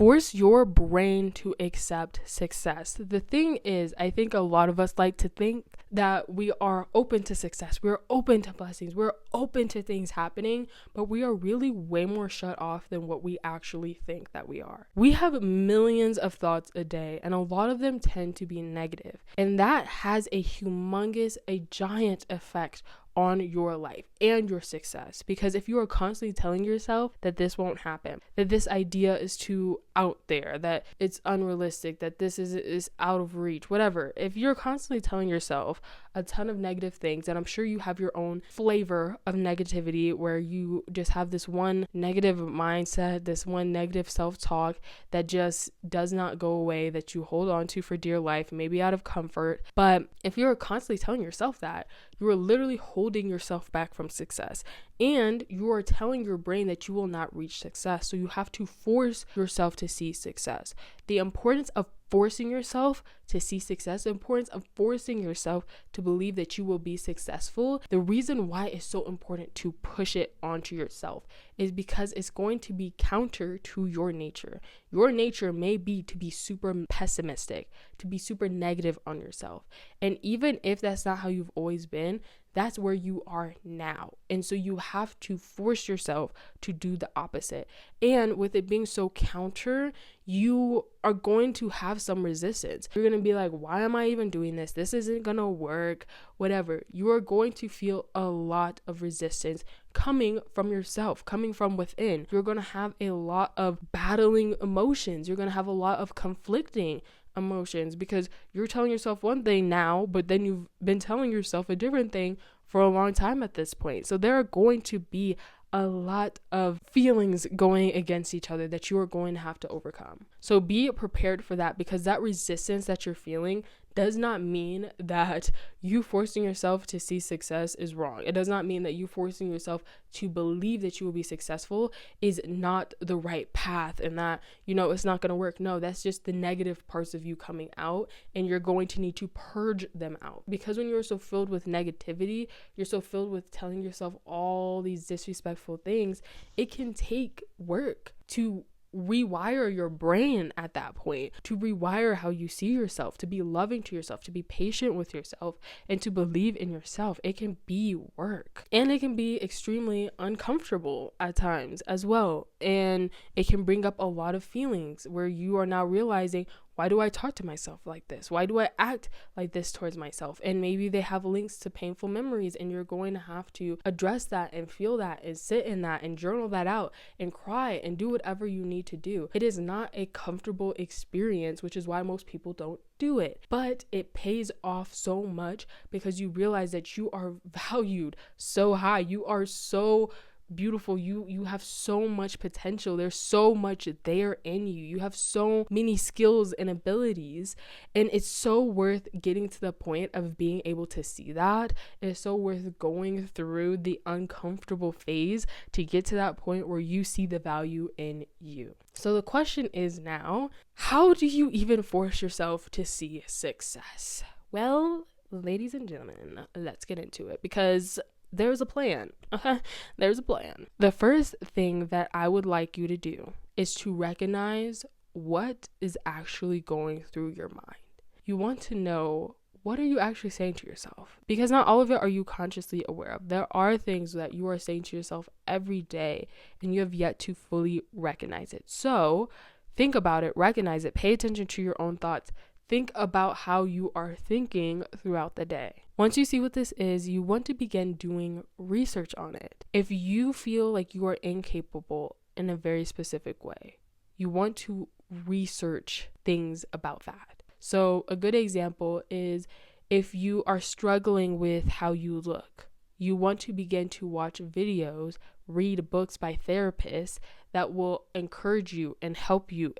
Force your brain to accept success. The thing is, I think a lot of us like to think that we are open to success. We're open to blessings. We're open to things happening, but we are really way more shut off than what we actually think that we are. We have millions of thoughts a day, and a lot of them tend to be negative. And that has a giant effect on your life and your success. Because if you are constantly telling yourself that this won't happen, that this idea is too out there, that it's unrealistic, that this is out of reach, whatever, if you're constantly telling yourself a ton of negative things, and I'm sure you have your own flavor of negativity where you just have this one negative mindset, this one negative self-talk that just does not go away, that you hold on to for dear life, maybe out of comfort. But if you're constantly telling yourself that, you are literally holding yourself back from success, and you are telling your brain that you will not reach success. So you have to force yourself to see success. The importance of forcing yourself to see success, the importance of forcing yourself to believe that you will be successful, the reason why it's so important to push it onto yourself is because it's going to be counter to your nature. Your nature may be to be super pessimistic, to be super negative on yourself. And even if that's not how you've always been, that's where you are now. And so you have to force yourself to do the opposite. And with it being so counter, you are going to have some resistance. You're going to be like, why am I even doing this? This isn't going to work, whatever. You are going to feel a lot of resistance coming from yourself, coming from within. You're going to have a lot of battling emotions. You're going to have a lot of conflicting emotions because you're telling yourself one thing now, but then you've been telling yourself a different thing for a long time at this point. So there are going to be a lot of feelings going against each other that you are going to have to overcome. So be prepared for that, because that resistance that you're feeling does not mean that you forcing yourself to see success is wrong. It does not mean that you forcing yourself to believe that you will be successful is not the right path and that, it's not going to work. No, that's just the negative parts of you coming out, and you're going to need to purge them out. Because when you're so filled with negativity, you're so filled with telling yourself all these disrespectful things, it can take work to rewire your brain at that point, to rewire how you see yourself, to be loving to yourself, to be patient with yourself, and to believe in yourself. It can be work, and it can be extremely uncomfortable at times as well, and it can bring up a lot of feelings where you are now realizing, why do I talk to myself like this? Why do I act like this towards myself? And maybe they have links to painful memories, and you're going to have to address that and feel that and sit in that and journal that out and cry and do whatever you need to do. It is not a comfortable experience, which is why most people don't do it. But it pays off so much because you realize that you are valued so high. You are so beautiful. You have so much potential. There's so much there in you. You have so many skills and abilities, and it's so worth getting to the point of being able to see that. It's so worth going through the uncomfortable phase to get to that point where you see the value in you. So the question is now, how do you even force yourself to see success? Well, ladies and gentlemen, let's get into it, because there's a plan. There's a plan. The first thing that I would like you to do is to recognize what is actually going through your mind. You want to know, what are you actually saying to yourself? Because not all of it are you consciously aware of. There are things that you are saying to yourself every day, and you have yet to fully recognize it. So think about it, recognize it, pay attention to your own thoughts. Think about how you are thinking throughout the day. Once you see what this is, you want to begin doing research on it. If you feel like you are incapable in a very specific way, you want to research things about that. So a good example is if you are struggling with how you look, you want to begin to watch videos, read books by therapists that will encourage you and help you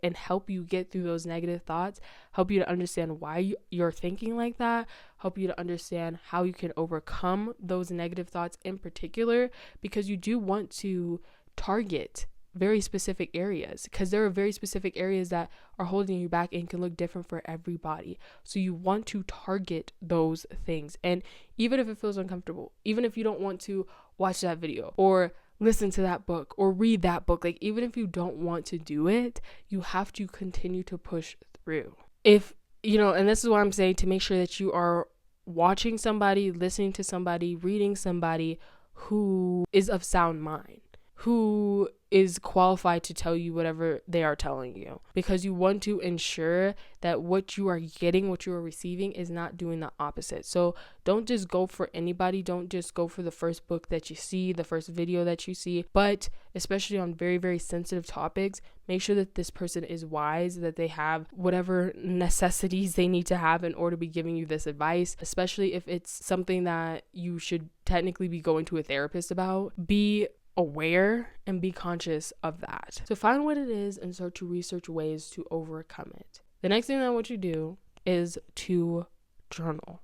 get through those negative thoughts, help you to understand why you're thinking like that, help you to understand how you can overcome those negative thoughts in particular, because you do want to target very specific areas, because there are very specific areas that are holding you back and can look different for everybody. So you want to target those things. And even if it feels uncomfortable, even if you don't want to watch that video or listen to that book or read that book. Like, even if you don't want to do it, you have to continue to push through. If, and this is what I'm saying, to make sure that you are watching somebody, listening to somebody, reading somebody who is of sound mind, who is qualified to tell you whatever they are telling you, because you want to ensure that what you are getting, what you are receiving, is not doing the opposite. So don't just go for anybody. Don't just go for the first book that you see, the first video that you see, but especially on very, very sensitive topics, make sure that this person is wise, that they have whatever necessities they need to have in order to be giving you this advice, especially if it's something that you should technically be going to a therapist about. Be aware and be conscious of that. So find what it is and start to research ways to overcome it. The next thing that I want you to do is to journal.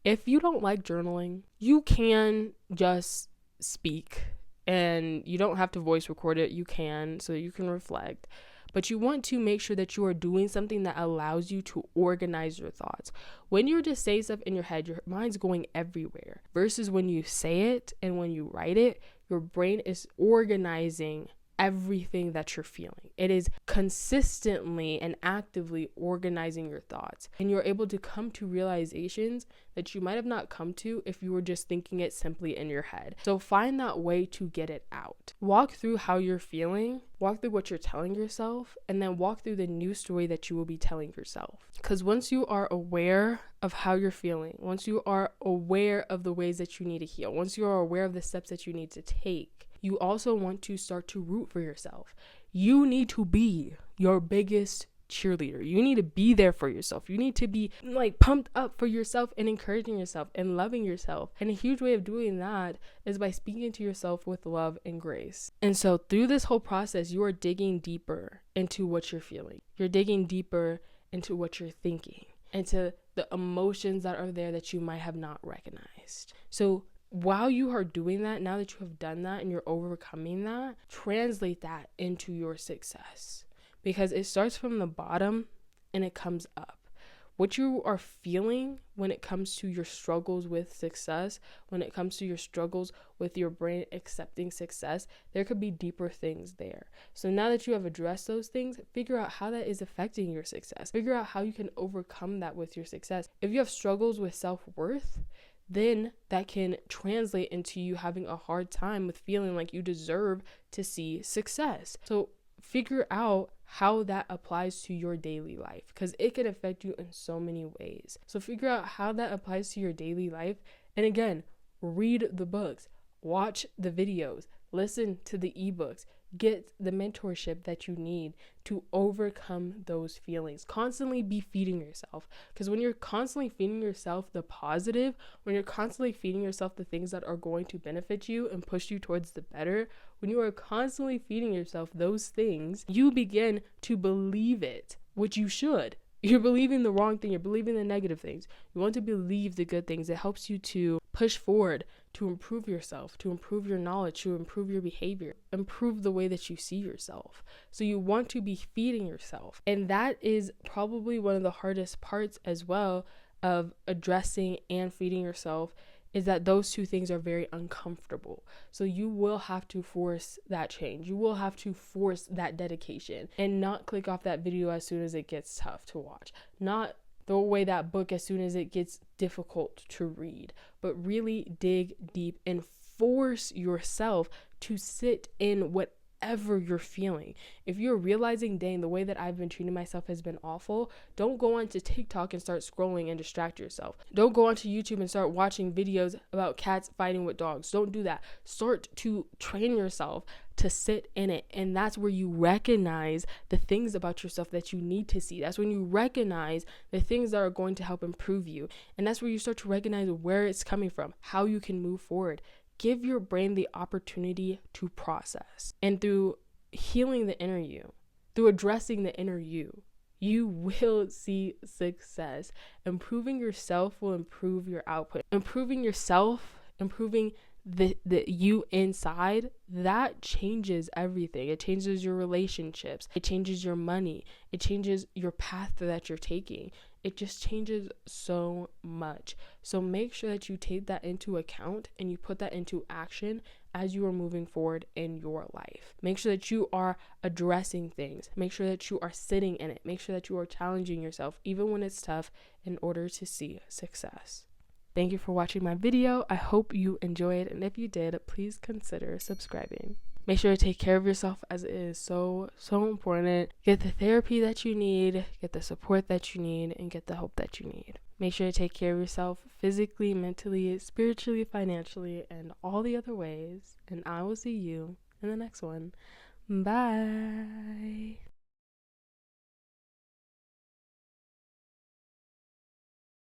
If you don't like journaling, you can just speak, and you don't have to voice record it. You can, so you can reflect. But you want to make sure that you are doing something that allows you to organize your thoughts. When you're just saying stuff in your head, your mind's going everywhere. Versus when you say it and when you write it, your brain is organizing everything that you're feeling. It is consistently and actively organizing your thoughts. And you're able to come to realizations that you might have not come to if you were just thinking it simply in your head. So find that way to get it out. Walk through how you're feeling, walk through what you're telling yourself, and then walk through the new story that you will be telling yourself. Because once you are aware of how you're feeling, once you are aware of the ways that you need to heal, once you are aware of the steps that you need to take, you also want to start to root for yourself. You need to be your biggest cheerleader. You need to be there for yourself. You need to be pumped up for yourself and encouraging yourself and loving yourself. And a huge way of doing that is by speaking to yourself with love and grace. And so through this whole process, you are digging deeper into what you're feeling. You're digging deeper into what you're thinking, into the emotions that are there that you might have not recognized. So while you are doing that, now that you have done that and you're overcoming that, translate that into your success, because it starts from the bottom and it comes up. What you are feeling when it comes to your struggles with success, when it comes to your struggles with your brain accepting success, there could be deeper things there. So now that you have addressed those things, figure out how that is affecting your success. Figure out how you can overcome that with your success. If you have struggles with self-worth, then that can translate into you having a hard time with feeling like you deserve to see success. So figure out how that applies to your daily life, because it can affect you in so many ways. So figure out how that applies to your daily life. And again, read the books, watch the videos, listen to the ebooks, get the mentorship that you need to overcome those feelings. Constantly be feeding yourself, because when you're constantly feeding yourself the positive, when you're constantly feeding yourself the things that are going to benefit you and push you towards the better, when you are constantly feeding yourself those things, you begin to believe it, which you should. You're believing the wrong thing. You're believing the negative things. You want to believe the good things. It helps you to push forward, to improve yourself, to improve your knowledge, to improve your behavior, improve the way that you see yourself. So you want to be feeding yourself. And that is probably one of the hardest parts as well of addressing and feeding yourself, is that those two things are very uncomfortable. So you will have to force that change. You will have to force that dedication and not click off that video as soon as it gets tough to watch. Not throw away that book as soon as it gets difficult to read, but really dig deep and force yourself to sit in whatever you're feeling. If you're realizing, dang, the way that I've been treating myself has been awful, don't go onto TikTok and start scrolling and distract yourself. Don't go onto YouTube and start watching videos about cats fighting with dogs. Don't do that. Start to train yourself to sit in it. And that's where you recognize the things about yourself that you need to see. That's when you recognize the things that are going to help improve you. And that's where you start to recognize where it's coming from, how you can move forward. Give your brain the opportunity to process. And through healing the inner you, through addressing the inner you, you will see success. Improving yourself will improve your output. Improving yourself, improving the you inside, that changes everything. It changes your relationships. It changes your money. It changes your path that you're taking. it just changes so much. So make sure that you take that into account and you put that into action as you are moving forward in your life. Make sure that you are addressing things. Make sure that you are sitting in it. Make sure that you are challenging yourself, even when it's tough, in order to see success. Thank you for watching my video. I hope you enjoyed, and if you did, please consider subscribing. Make sure to take care of yourself, as it is so important. Get the therapy that you need, get the support that you need, and get the help that you need. Make sure to take care of yourself physically, mentally, spiritually, financially, and all the other ways. And I will see you in the next one. Bye.